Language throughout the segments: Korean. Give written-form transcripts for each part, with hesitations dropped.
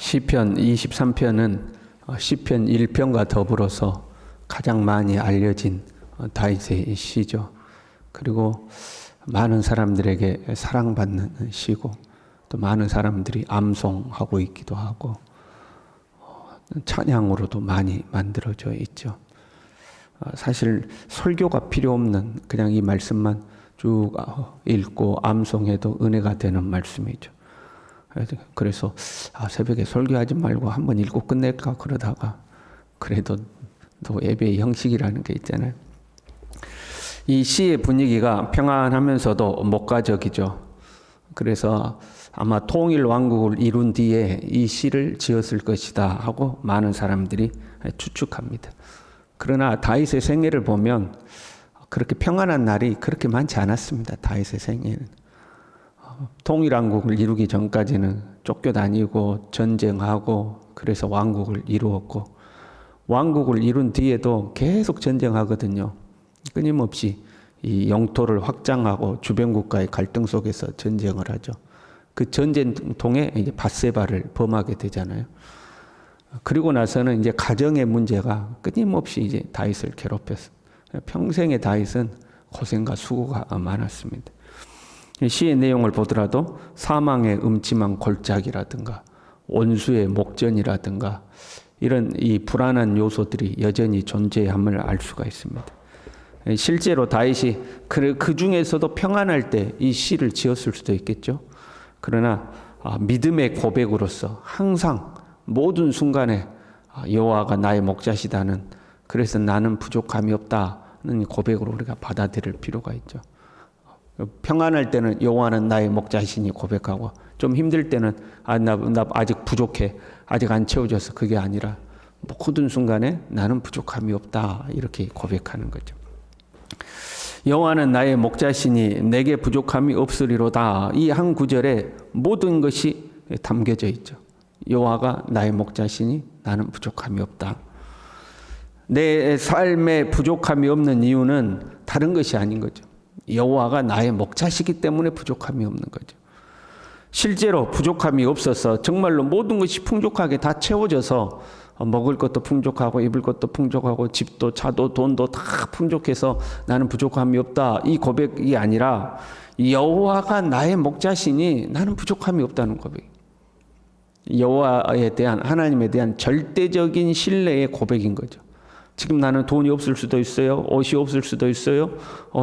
시편 23편은 시편 1편과 더불어서 가장 많이 알려진 다윗의 시죠. 그리고 많은 사람들에게 사랑받는 시고 또 많은 사람들이 암송하고 있기도 하고 찬양으로도 많이 만들어져 있죠. 사실 설교가 필요 없는 그냥 이 말씀만 쭉 읽고 암송해도 은혜가 되는 말씀이죠. 그래서 새벽에 설교하지 말고 한번 읽고 끝낼까 그러다가 그래도 또 예배의 형식이라는 게 있잖아요. 이 시의 분위기가 평안하면서도 목가적이죠. 그래서 아마 통일 왕국을 이룬 뒤에 이 시를 지었을 것이다 하고 많은 사람들이 추측합니다. 그러나 다윗의 생애를 보면 그렇게 평안한 날이 그렇게 많지 않았습니다. 다윗의 생애는. 통일왕국을 이루기 전까지는 쫓겨다니고 전쟁하고 그래서 왕국을 이루었고 왕국을 이룬 뒤에도 계속 전쟁하거든요. 끊임없이 이 영토를 확장하고 주변 국가의 갈등 속에서 전쟁을 하죠. 그 전쟁통에 이제 밧세바를 범하게 되잖아요. 그리고 나서는 이제 가정의 문제가 끊임없이 이제 다윗을 괴롭혔어요. 평생의 다윗은 고생과 수고가 많았습니다. 시의 내용을 보더라도 사망의 음침한 골짜기라든가 원수의 목전이라든가 이런 이 불안한 요소들이 여전히 존재함을 알 수가 있습니다. 실제로 다윗이 그 중에서도 평안할 때 이 시를 지었을 수도 있겠죠. 그러나 믿음의 고백으로서 항상 모든 순간에 여호와가 나의 목자시다는, 그래서 나는 부족함이 없다는 고백으로 우리가 받아들일 필요가 있죠. 평안할 때는 여호와는 나의 목자시니 고백하고, 좀 힘들 때는 나 아직 부족해, 아직 안 채워져서, 그게 아니라 모든 순간에 나는 부족함이 없다 이렇게 고백하는 거죠. 여호와는 나의 목자시니 내게 부족함이 없으리로다. 이 한 구절에 모든 것이 담겨져 있죠. 여호와가 나의 목자시니 나는 부족함이 없다. 내 삶에 부족함이 없는 이유는 다른 것이 아닌 거죠. 여호와가 나의 목자시기 때문에 부족함이 없는 거죠. 실제로 부족함이 없어서 정말로 모든 것이 풍족하게 다 채워져서 먹을 것도 풍족하고 입을 것도 풍족하고 집도 차도 돈도 다 풍족해서 나는 부족함이 없다, 이 고백이 아니라 여호와가 나의 목자시니 나는 부족함이 없다는 고백. 여호와에 대한, 하나님에 대한 절대적인 신뢰의 고백인 거죠. 지금 나는 돈이 없을 수도 있어요. 옷이 없을 수도 있어요.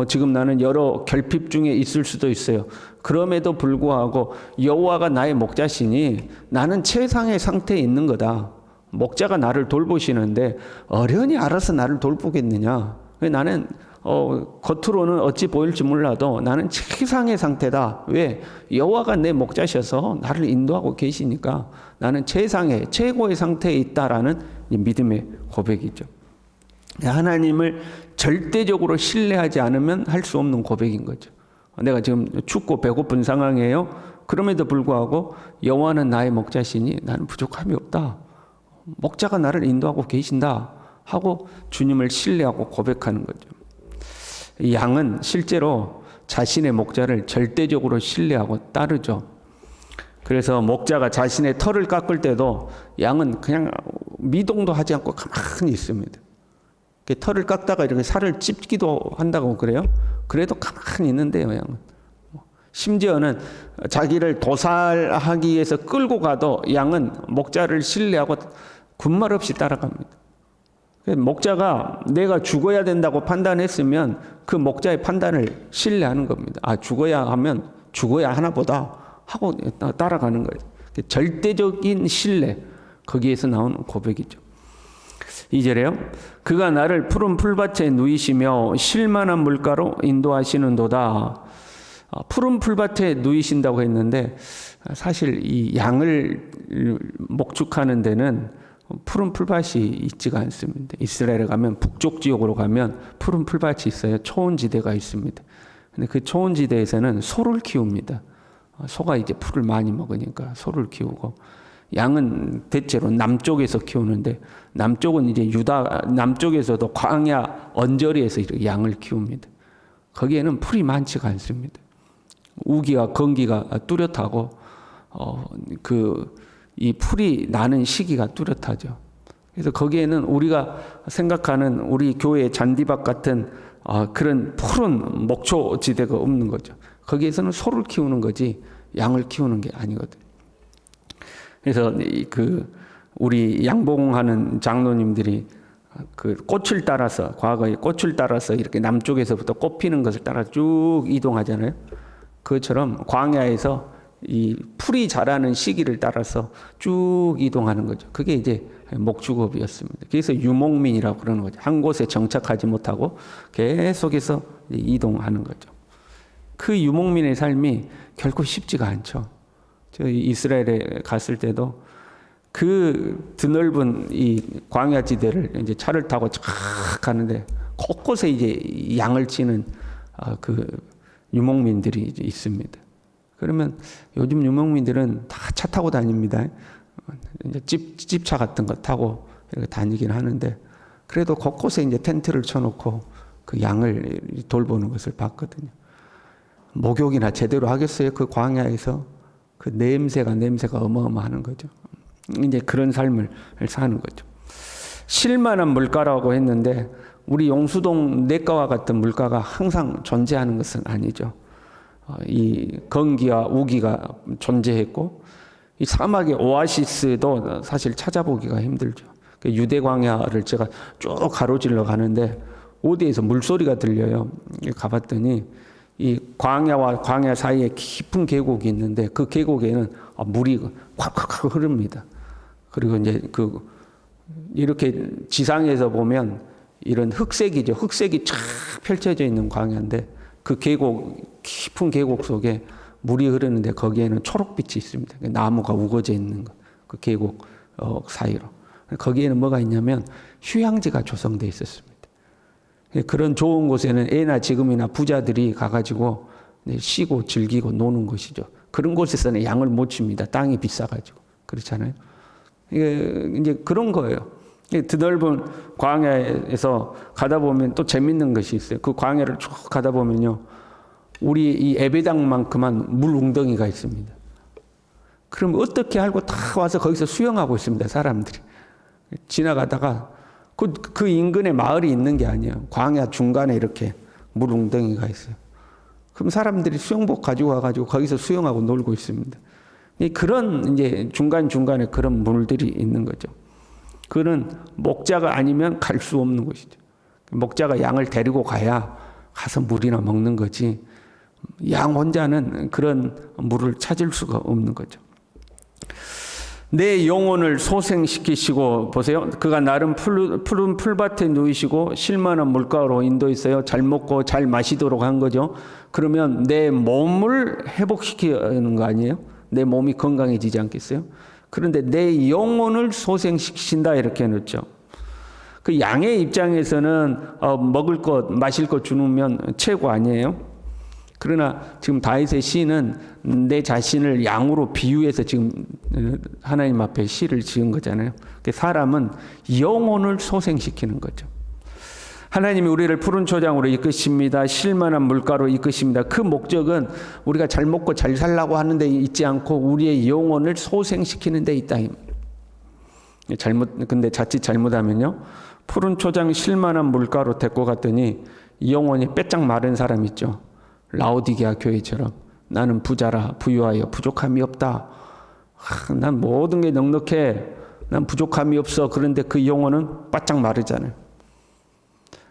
지금 나는 여러 결핍 중에 있을 수도 있어요. 그럼에도 불구하고 여호와가 나의 목자시니 나는 최상의 상태에 있는 거다. 목자가 나를 돌보시는데 어련히 알아서 나를 돌보겠느냐. 나는 겉으로는 어찌 보일지 몰라도 나는 최상의 상태다. 왜? 여호와가 내 목자셔서 나를 인도하고 계시니까 나는 최상의, 최고의 상태에 있다라는 믿음의 고백이죠. 하나님을 절대적으로 신뢰하지 않으면 할 수 없는 고백인 거죠. 내가 지금 춥고 배고픈 상황이에요. 그럼에도 불구하고 여호와는 나의 목자시니 나는 부족함이 없다. 목자가 나를 인도하고 계신다 하고 주님을 신뢰하고 고백하는 거죠. 이 양은 실제로 자신의 목자를 절대적으로 신뢰하고 따르죠. 그래서 목자가 자신의 털을 깎을 때도 양은 그냥 미동도 하지 않고 가만히 있습니다. 털을 깎다가 이렇게 살을 찝기도 한다고 그래요. 그래도 가만히 있는데요, 양은. 심지어는 자기를 도살하기 위해서 끌고 가도 양은 목자를 신뢰하고 군말 없이 따라갑니다. 목자가 내가 죽어야 된다고 판단했으면 그 목자의 판단을 신뢰하는 겁니다. 죽어야 하면 죽어야 하나 보다 하고 따라가는 거예요. 절대적인 신뢰, 거기에서 나오는 고백이죠. 2절에요. 그가 나를 푸른 풀밭에 누이시며 쉴만한 물가로 인도하시는도다. 푸른 풀밭에 누이신다고 했는데 사실 이 양을 목축하는 데는 푸른 풀밭이 있지가 않습니다. 이스라엘에 가면, 북쪽 지역으로 가면 푸른 풀밭이 있어요. 초원지대가 있습니다. 근데 그 초원지대에서는 소를 키웁니다. 소가 이제 풀을 많이 먹으니까 소를 키우고, 양은 대체로 남쪽에서 키우는데, 남쪽은 이제 남쪽에서도 광야 언저리에서 이렇게 양을 키웁니다. 거기에는 풀이 많지가 않습니다. 우기와 건기가 뚜렷하고 이 풀이 나는 시기가 뚜렷하죠. 그래서 거기에는 우리가 생각하는 우리 교회의 잔디밭 같은 그런 푸른 목초지대가 없는 거죠. 거기에서는 소를 키우는 거지 양을 키우는 게 아니거든. 그래서 우리 양봉하는 장로님들이 그 꽃을 따라서, 과거에 꽃을 따라서 이렇게 남쪽에서부터 꽃 피는 것을 따라 쭉 이동하잖아요. 그것처럼 광야에서 이 풀이 자라는 시기를 따라서 쭉 이동하는 거죠. 그게 이제 목축업이었습니다. 그래서 유목민이라고 그러는 거죠. 한 곳에 정착하지 못하고 계속해서 이동하는 거죠. 그 유목민의 삶이 결코 쉽지가 않죠. 저희 이스라엘에 갔을 때도 그 드넓은 이 광야지대를 이제 차를 타고 쫙 가는데 곳곳에 이제 양을 치는 그 유목민들이 이제 있습니다. 그러면 요즘 유목민들은 다 차 타고 다닙니다. 이제 집차 같은 거 타고 이렇게 다니긴 하는데 그래도 곳곳에 이제 텐트를 쳐놓고 그 양을 돌보는 것을 봤거든요. 목욕이나 제대로 하겠어요? 그 광야에서 그 냄새가 어마어마하는 거죠. 이제 그런 삶을 사는 거죠. 쉴만한 물가라고 했는데 우리 용수동 내과와 같은 물가가 항상 존재하는 것은 아니죠. 이 건기와 우기가 존재했고 이 사막의 오아시스도 사실 찾아보기가 힘들죠. 유대 광야를 제가 쭉 가로질러 가는데 어디에서 물소리가 들려요. 가봤더니 이 광야와 광야 사이에 깊은 계곡이 있는데 그 계곡에는 물이 콱콱콱 흐릅니다. 그리고 이제 이렇게 지상에서 보면 이런 흑색이죠. 흑색이 쫙 펼쳐져 있는 광야인데 그 깊은 계곡 속에 물이 흐르는데 거기에는 초록빛이 있습니다. 나무가 우거져 있는 거, 그 계곡 사이로. 거기에는 뭐가 있냐면 휴양지가 조성되어 있었습니다. 그런 좋은 곳에는 애나 지금이나 부자들이 가가지고 쉬고 즐기고 노는 곳이죠. 그런 곳에서는 양을 못 칩니다. 땅이 비싸가지고. 그렇잖아요. 이제 그런 거예요. 드넓은 광야에서 가다 보면 또 재밌는 것이 있어요. 그 광야를 쭉 가다 보면요. 우리 이 예배당만큼한 물 웅덩이가 있습니다. 그럼 어떻게 알고 다 와서 거기서 수영하고 있습니다. 사람들이. 지나가다가 그 인근에 마을이 있는 게 아니에요. 광야 중간에 이렇게 물 웅덩이가 있어요. 그럼 사람들이 수영복 가지고 와가지고 거기서 수영하고 놀고 있습니다. 그런 이제 중간중간에 그런 물들이 있는 거죠. 그는 목자가 아니면 갈 수 없는 곳이죠. 목자가 양을 데리고 가야 가서 물이나 먹는 거지 양 혼자는 그런 물을 찾을 수가 없는 거죠. 내 영혼을 소생시키시고 보세요. 그가 나름 푸른 풀밭에 누이시고 쉴만한 물가로 인도했어요. 잘 먹고 잘 마시도록 한 거죠. 그러면 내 몸을 회복시키는 거 아니에요? 내 몸이 건강해지지 않겠어요? 그런데 내 영혼을 소생시키신다 이렇게 넣죠. 그 양의 입장에서는 먹을 것, 마실 것 주면 최고 아니에요? 그러나 지금 다윗의 시는 내 자신을 양으로 비유해서 지금 하나님 앞에 시를 지은 거잖아요. 사람은 영혼을 소생시키는 거죠. 하나님이 우리를 푸른 초장으로 이끄십니다. 쉴만한 물가로 이끄십니다. 그 목적은 우리가 잘 먹고 잘 살라고 하는 데 있지 않고 우리의 영혼을 소생시키는 데 있다. 근데 자칫 잘못하면요. 푸른 초장 쉴만한 물가로 데리고 갔더니 영혼이 빼짝 마른 사람 있죠. 라오디게아 교회처럼 나는 부자라 부유하여 부족함이 없다. 난 모든 게 넉넉해. 난 부족함이 없어. 그런데 그 영혼은 바짝 마르잖아요.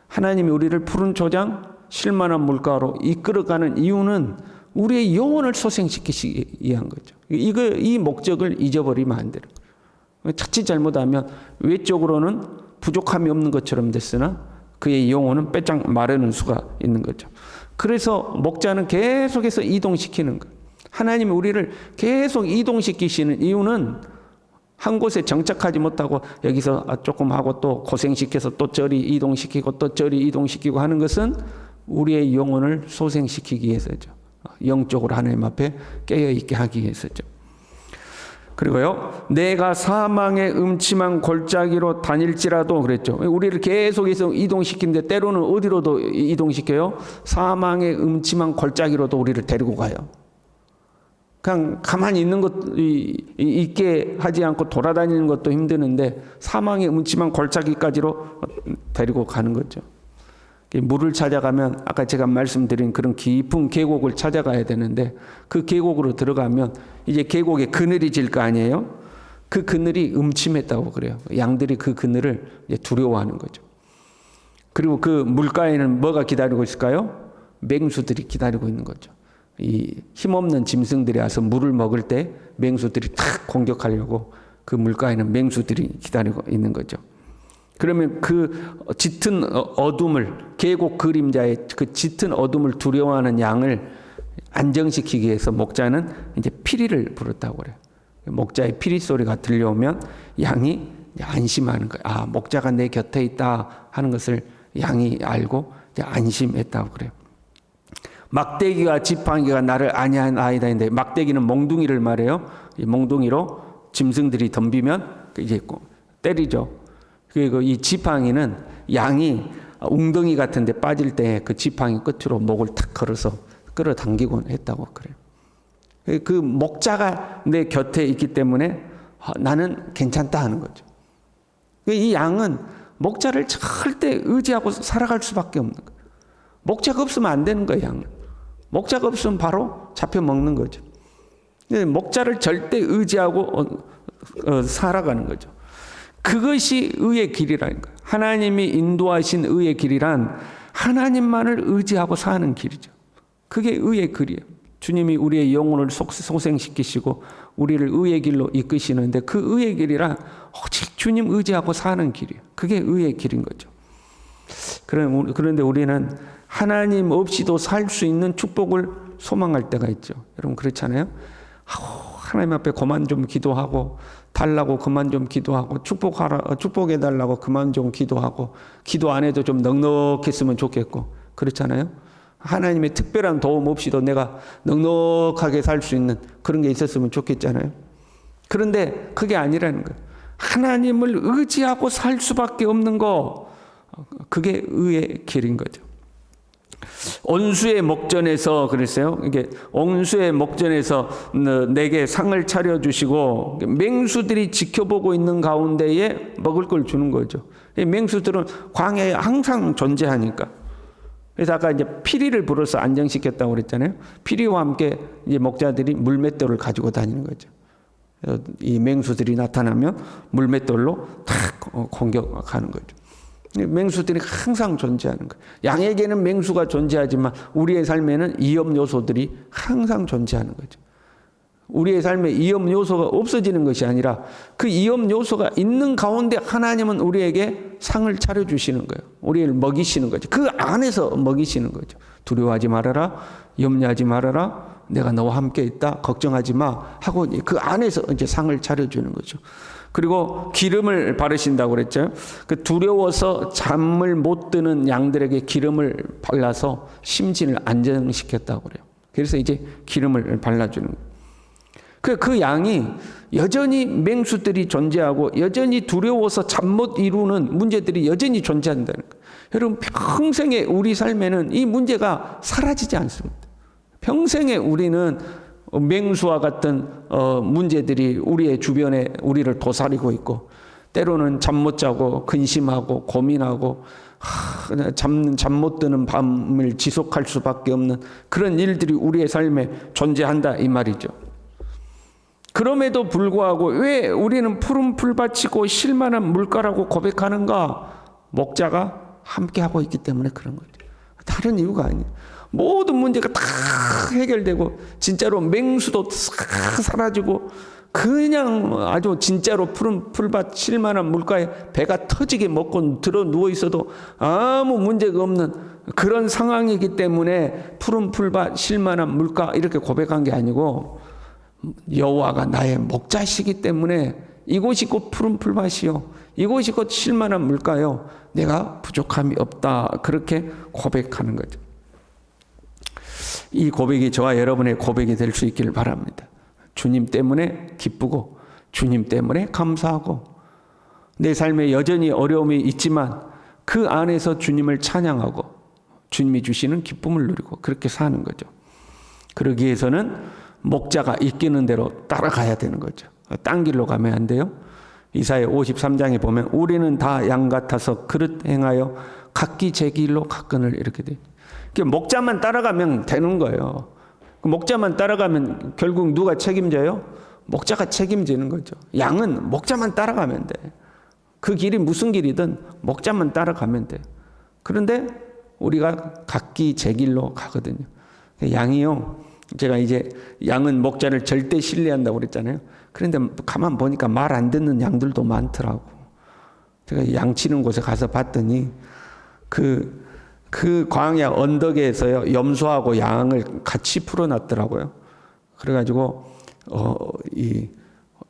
하나님이 우리를 푸른 초장 쉴만한 물가로 이끌어가는 이유는 우리의 영혼을 소생시키시기 위한 거죠. 이 목적을 잊어버리면 안 되는 거예요. 자칫 잘못하면 외적으로는 부족함이 없는 것처럼 됐으나 그의 영혼은 빼짝 마르는 수가 있는 거죠. 그래서 목자는 계속해서 이동시키는 거예요. 하나님이 우리를 계속 이동시키시는 이유는 한 곳에 정착하지 못하고 여기서 조금 하고 또 고생시켜서 또 저리 이동시키고 또 저리 이동시키고 하는 것은 우리의 영혼을 소생시키기 위해서죠. 영적으로 하나님 앞에 깨어있게 하기 위해서죠. 그리고요, 내가 사망의 음침한 골짜기로 다닐지라도 그랬죠. 우리를 계속해서 이동시키는데 때로는 어디로도 이동시켜요? 사망의 음침한 골짜기로도 우리를 데리고 가요. 그냥 가만히 있는 것도 있게 하지 않고 돌아다니는 것도 힘드는데 사망의 음침한 골짜기까지로 데리고 가는 거죠. 물을 찾아가면 아까 제가 말씀드린 그런 깊은 계곡을 찾아가야 되는데 그 계곡으로 들어가면 이제 계곡에 그늘이 질 거 아니에요? 그 그늘이 음침했다고 그래요. 양들이 그 그늘을 이제 두려워하는 거죠. 그리고 그 물가에는 뭐가 기다리고 있을까요? 맹수들이 기다리고 있는 거죠. 이 힘없는 짐승들이 와서 물을 먹을 때 맹수들이 탁 공격하려고 그 물가에는 맹수들이 기다리고 있는 거죠. 그러면 그 짙은 어둠을, 계곡 그림자의 그 짙은 어둠을 두려워하는 양을 안정시키기 위해서 목자는 이제 피리를 부르다고 그래요. 목자의 피리 소리가 들려오면 양이 안심하는 거예요. 아, 목자가 내 곁에 있다 하는 것을 양이 알고 이제 안심했다고 그래요. 막대기와 지팡이가 나를 아니한 아이다 했는데 막대기는 몽둥이를 말해요. 이 몽둥이로 짐승들이 덤비면 이제 때리죠. 그리고 이 지팡이는 양이 웅덩이 같은 데 빠질 때 그 지팡이 끝으로 목을 탁 걸어서 끌어당기곤 했다고 그래요. 그 목자가 내 곁에 있기 때문에 나는 괜찮다 하는 거죠. 이 양은 목자를 절대 의지하고 살아갈 수밖에 없는 거예요. 목자가 없으면 안 되는 거예요, 양은. 목자가 없으면 바로 잡혀 먹는 거죠. 목자를 절대 의지하고 살아가는 거죠. 그것이 의의 길이라는 거예요. 하나님이 인도하신 의의 길이란 하나님만을 의지하고 사는 길이죠. 그게 의의 길이에요. 주님이 우리의 영혼을 소생시키시고 우리를 의의 길로 이끄시는데 그 의의 길이란 오직 주님 의지하고 사는 길이에요. 그게 의의 길인 거죠. 그런데 우리는 하나님 없이도 살 수 있는 축복을 소망할 때가 있죠. 여러분 그렇잖아요. 하나님 앞에 그만 좀 기도하고 달라고 그만 좀 기도하고 축복해 달라고 그만 좀 기도하고 기도 안 해도 좀 넉넉했으면 좋겠고 그렇잖아요. 하나님의 특별한 도움 없이도 내가 넉넉하게 살 수 있는 그런 게 있었으면 좋겠잖아요. 그런데 그게 아니라는 거예요. 하나님을 의지하고 살 수밖에 없는 거 그게 의의 길인 거죠. 온수의 목전에서 그랬어요. 이게 온수의 목전에서 내게 상을 차려주시고 맹수들이 지켜보고 있는 가운데에 먹을 걸 주는 거죠. 맹수들은 광야에 항상 존재하니까. 그래서 아까 이제 피리를 불어서 안정시켰다고 그랬잖아요. 피리와 함께 이제 목자들이 물맷돌을 가지고 다니는 거죠. 그래서 이 맹수들이 나타나면 물맷돌로 탁 공격하는 거죠. 맹수들이 항상 존재하는 거예요. 양에게는 맹수가 존재하지만 우리의 삶에는 위험 요소들이 항상 존재하는 거죠. 우리의 삶에 위험 요소가 없어지는 것이 아니라 그 위험 요소가 있는 가운데 하나님은 우리에게 상을 차려주시는 거예요. 우리를 먹이시는 거죠. 그 안에서 먹이시는 거죠. 두려워하지 말아라. 염려하지 말아라. 내가 너와 함께 있다. 걱정하지 마. 하고 그 안에서 이제 상을 차려주는 거죠. 그리고 기름을 바르신다고 그랬죠. 그 두려워서 잠을 못 드는 양들에게 기름을 발라서 심신을 안정시켰다고 그래요. 그래서 이제 기름을 발라주는 거예요. 그 양이 여전히 맹수들이 존재하고 여전히 두려워서 잠 못 이루는 문제들이 여전히 존재한다는 거예요. 여러분 평생에 우리 삶에는 이 문제가 사라지지 않습니다. 평생에 우리는 맹수와 같은 문제들이 우리의 주변에 우리를 도사리고 있고 때로는 잠 못 자고 근심하고 고민하고 잠 못 드는 밤을 지속할 수밖에 없는 그런 일들이 우리의 삶에 존재한다 이 말이죠. 그럼에도 불구하고 왜 우리는 푸른 풀밭이고 쉴만한 물가라고 고백하는가? 목자가 함께하고 있기 때문에 그런 거죠. 다른 이유가 아니에요. 모든 문제가 다 해결되고 진짜로 맹수도 싹 사라지고 그냥 아주 진짜로 푸른 풀밭 쉴만한 물가에 배가 터지게 먹고 들어 누워 있어도 아무 문제가 없는 그런 상황이기 때문에 푸른 풀밭 쉴만한 물가 이렇게 고백한 게 아니고 여호와가 나의 목자시기 때문에 이곳이 곧 푸른 풀밭이요 이곳이 곧 쉴만한 물가요 내가 부족함이 없다 그렇게 고백하는 거죠. 이 고백이 저와 여러분의 고백이 될 수 있기를 바랍니다. 주님 때문에 기쁘고 주님 때문에 감사하고 내 삶에 여전히 어려움이 있지만 그 안에서 주님을 찬양하고 주님이 주시는 기쁨을 누리고 그렇게 사는 거죠. 그러기 위해서는 목자가 이끄는 대로 따라가야 되는 거죠. 딴 길로 가면 안 돼요. 이사야 53장에 보면 우리는 다 양 같아서 그릇 행하여 각기 제 길로 갔거늘 이렇게 돼요. 목자만 따라가면 되는 거예요. 목자만 따라가면 결국 누가 책임져요? 목자가 책임지는 거죠. 양은 목자만 따라가면 돼. 그 길이 무슨 길이든 목자만 따라가면 돼. 그런데 우리가 각기 제 길로 가거든요. 양이요. 제가 이제 양은 목자를 절대 신뢰한다고 그랬잖아요. 그런데 가만 보니까 말 안 듣는 양들도 많더라고. 제가 양 치는 곳에 가서 봤더니 그 광야 언덕에서요, 염소하고 양을 같이 풀어놨더라고요. 그래가지고 이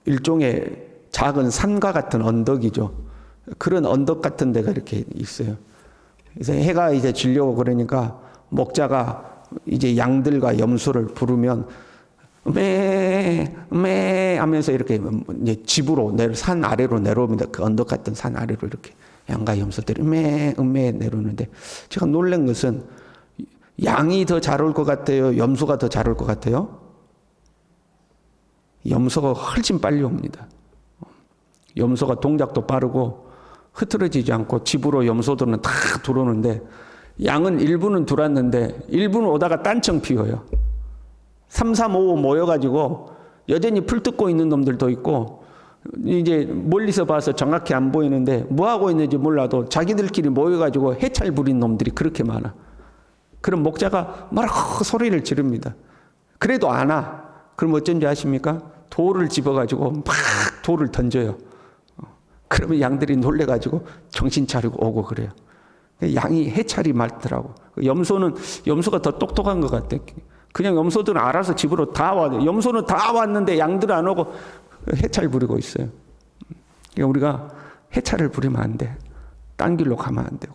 일종의 작은 산과 같은 언덕이죠. 그런 언덕 같은 데가 이렇게 있어요. 그래서 해가 이제 지려고 그러니까 목자가 이제 양들과 염소를 부르면 매 하면서 이렇게 이제 집으로 산 아래로 내려옵니다. 그 언덕 같은 산 아래로 이렇게 양과 염소들이 매 내려오는데 제가 놀란 것은 양이 더 잘 올 것 같아요? 염소가 더 잘 올 것 같아요? 염소가 훨씬 빨리 옵니다. 염소가 동작도 빠르고 흐트러지지 않고 집으로 염소들은 다 들어오는데 양은 일부는 들어왔는데 일부는 오다가 딴청 피워요. 3, 4, 5 모여가지고 여전히 풀 뜯고 있는 놈들도 있고 이제 멀리서 봐서 정확히 안 보이는데 뭐하고 있는지 몰라도 자기들끼리 모여가지고 해찰 부린 놈들이 그렇게 많아. 그럼 목자가 막 소리를 지릅니다. 그래도 안 와. 그럼 어쩐지 아십니까? 돌을 집어가지고 막 돌을 던져요. 그러면 양들이 놀래가지고 정신 차리고 오고 그래요. 양이 해찰이 많더라고. 염소가 더 똑똑한 것 같아. 그냥 염소들은 알아서 집으로 다 와요. 염소는 다 왔는데 양들은 안 오고 해찰 부리고 있어요. 그러니까 우리가 해찰을 부리면 안 돼. 딴 길로 가면 안 되고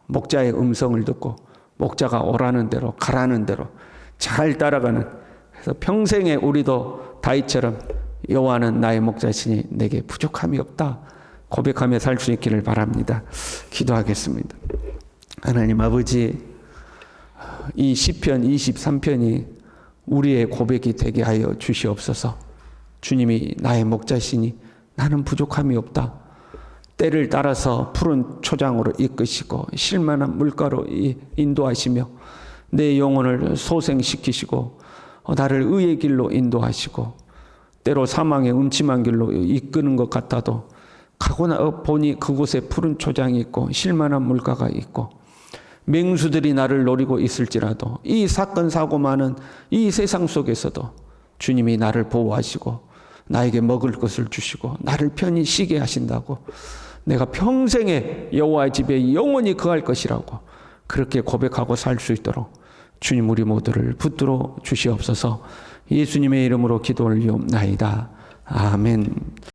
목자의 음성을 듣고 목자가 오라는 대로 가라는 대로 잘 따라가는. 그래서 평생에 우리도 다윗처럼 여호와는 나의 목자시니 내게 부족함이 없다 고백하며 살 수 있기를 바랍니다. 기도하겠습니다. 하나님 아버지, 이 시편 23편이 우리의 고백이 되게 하여 주시옵소서. 주님이 나의 목자시니 나는 부족함이 없다. 때를 따라서 푸른 초장으로 이끄시고 실만한 물가로 인도하시며 내 영혼을 소생시키시고 나를 의의 길로 인도하시고 때로 사망의 음침한 길로 이끄는 것 같아도 가고 보니 그곳에 푸른 초장이 있고 실만한 물가가 있고 맹수들이 나를 노리고 있을지라도 이 사건 사고 많은 이 세상 속에서도 주님이 나를 보호하시고 나에게 먹을 것을 주시고 나를 편히 쉬게 하신다고 내가 평생에 여호와의 집에 영원히 거할 것이라고 그렇게 고백하고 살 수 있도록 주님 우리 모두를 붙들어 주시옵소서. 예수님의 이름으로 기도 올리옵나이다. 아멘.